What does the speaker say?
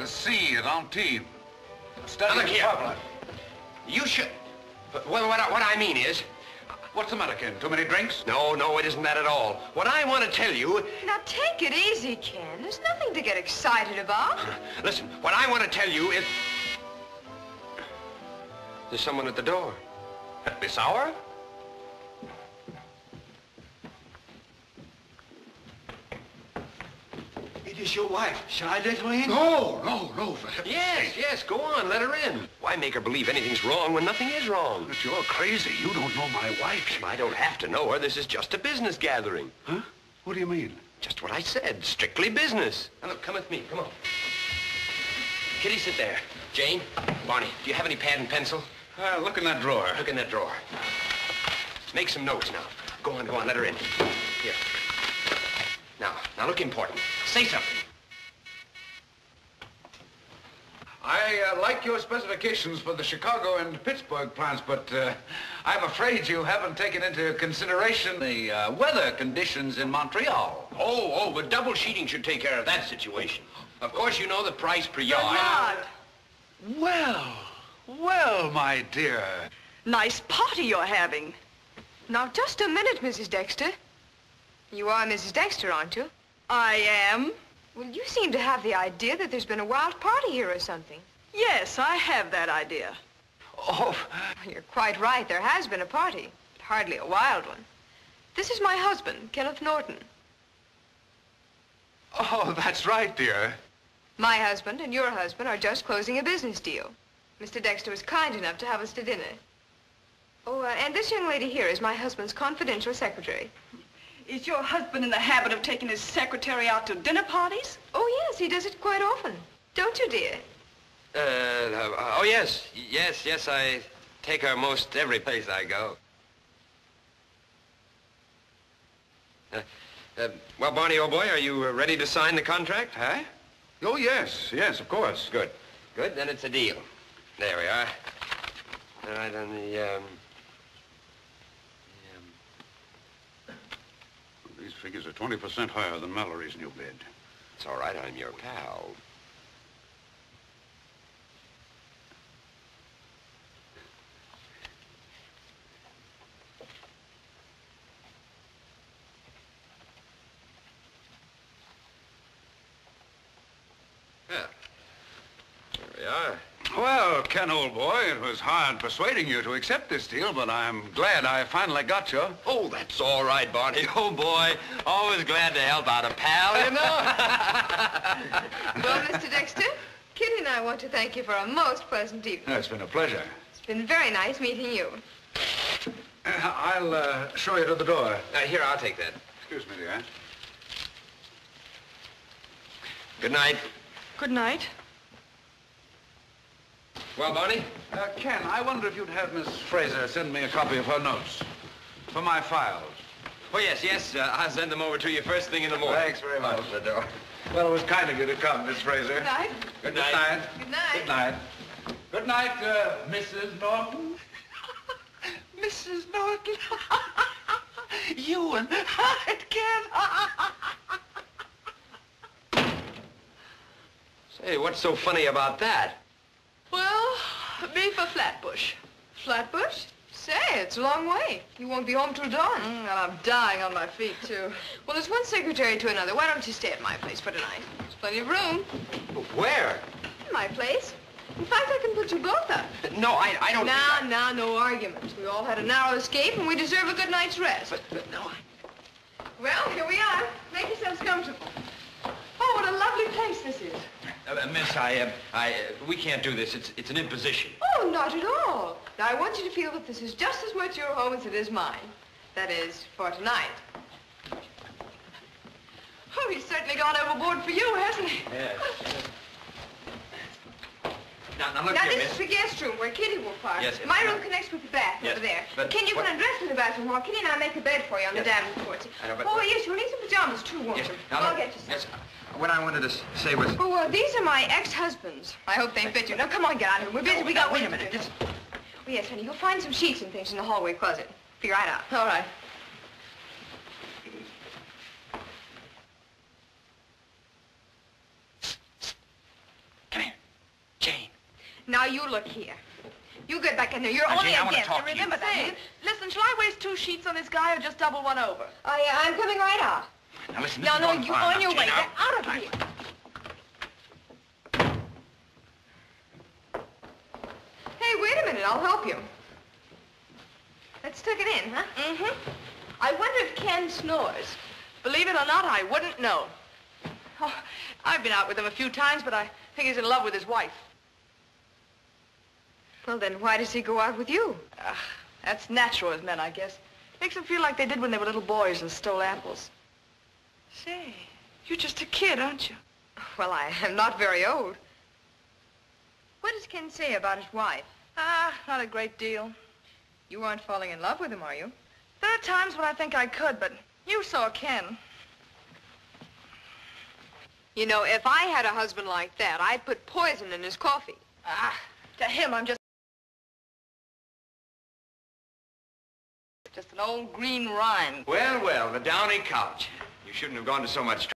the sea at Antibes. Studying look here. problem. You should... Well, what I mean is... What's the matter, Ken? Too many drinks? No, it isn't that at all. What I want to tell you... Now, take it easy, Ken. There's nothing to get excited about. Listen, what I want to tell you is... There's someone at the door. At this hour? It is your wife. Shall I let her in? No, for heaven's sake. Yes, go on, let her in. Why make her believe anything's wrong when nothing is wrong? But you're crazy. You don't know my wife. I don't have to know her. This is just a business gathering. Huh? What do you mean? Just what I said. Strictly business. Now, look, come with me. Come on. Kitty, sit there. Jane, Barney, do you have any pad and pencil? Look in that drawer. Look in that drawer. Make some notes now. Go on, let her in. Here. Now look important. Say something. I like your specifications for the Chicago and Pittsburgh plants, but I'm afraid you haven't taken into consideration the weather conditions in Montreal. Oh, but double sheeting should take care of that situation. Of course, you know the price per yard. Well, my dear. Nice party you're having. Now, just a minute, Mrs. Dexter. You are Mrs. Dexter, aren't you? I am. Well, you seem to have the idea that there's been a wild party here or something. Yes, I have that idea. Oh, You're quite right. There has been a party. But hardly a wild one. This is my husband, Kenneth Norton. that's right, dear. My husband and your husband are just closing a business deal. Mr. Dexter was kind enough to have us to dinner. Oh, and this young lady here is my husband's confidential secretary. Is your husband in the habit of taking his secretary out to dinner parties? Oh, yes, he does it quite often. Don't you, dear? Yes, I take her most every place I go. Well, Barney, old boy, are you ready to sign the contract? Huh? Oh, yes, of course. Good, then it's a deal. There we are. All right, on the, These figures are 20% higher than Mallory's new bid. It's all right, I'm your pal. Yeah. There we are. Well, Ken, old boy, it was hard persuading you to accept this deal, but I'm glad I finally got you. Oh, that's all right, Barney. Oh, boy. Always glad to help out a pal, you know? Well, Mr. Dexter, Kitty and I want to thank you for a most pleasant evening. It's been a pleasure. It's been very nice meeting you. I'll show you to the door. Here, I'll take that. Excuse me, dear. Good night. Good night. Well, Barney? Ken, I wonder if you'd have Miss Fraser send me a copy of her notes for my files. Oh, yes. I'll send them over to you first thing in the morning. Thanks very much. Out the door. Well, it was kind of you to come, Miss Fraser. Good night. Good night. Good night. Good night. Good night, Mrs. Norton. Mrs. Norton. You and I, Ken. Say, what's so funny about that? Well, me for Flatbush. Flatbush? Say, it's a long way. You won't be home till dawn. And I'm dying on my feet, too. Well, there's one secretary to another. Why don't you stay at my place for tonight? There's plenty of room. Where? My place. In fact, I can put you both up. No, I don't... Now, no arguments. We all had a narrow escape, and we deserve a good night's rest. But no, Well, here we are. Make yourselves comfortable. Oh, what a lovely place this is. Miss, we can't do this. It's an imposition. Oh, not at all. Now, I want you to feel that this is just as much your home as it is mine. That is, for tonight. Oh, he's certainly gone overboard for you, hasn't he? Yes. Now look Now, here, this miss. is the guest room where Kitty will park. Yes, yes. My room connects with the bath Yes, over there. but Ken, you what- can undress in the bathroom while Kitty and I make a bed for you on Yes. the davenport. I know, but- Oh, yes, you'll need some pajamas, too, won't Yes. you? Now, I'll look, get you some. yes. What I wanted to say was... Oh, well, these are my ex-husbands. I hope they fit you. Now, come on, get out of here. We're busy. We got Wait a work to minute. do. This... Oh, yes, honey. You'll find some sheets and things in the hallway closet. Be right out. All right. Now, you look here. You get back in there. You're Now, only Jane, I a wanna guest. talk to you. Remember that. Listen, shall I waste 2 sheets on this guy or just double one over? I'm coming right out. Now, listen, No, this is no, going you fine. on your Jane, way. now- Get out of here. Hey, wait a minute. I'll help you. Let's stick it in, huh? Mm-hmm. I wonder if Ken snores. Believe it or not, I wouldn't know. Oh, I've been out with him a few times, but I think he's in love with his wife. Well, then why does he go out with you? That's natural with men, I guess. Makes them feel like they did when they were little boys and stole apples. Say, you're just a kid, aren't you? Well, I am not very old. What does Ken say about his wife? Not a great deal. You aren't falling in love with him, are you? There are times when I think I could, but you saw Ken. You know, if I had a husband like that, I'd put poison in his coffee. To him, I'm just an old green rind. Well, well, the Downey couch. You shouldn't have gone to so much trouble.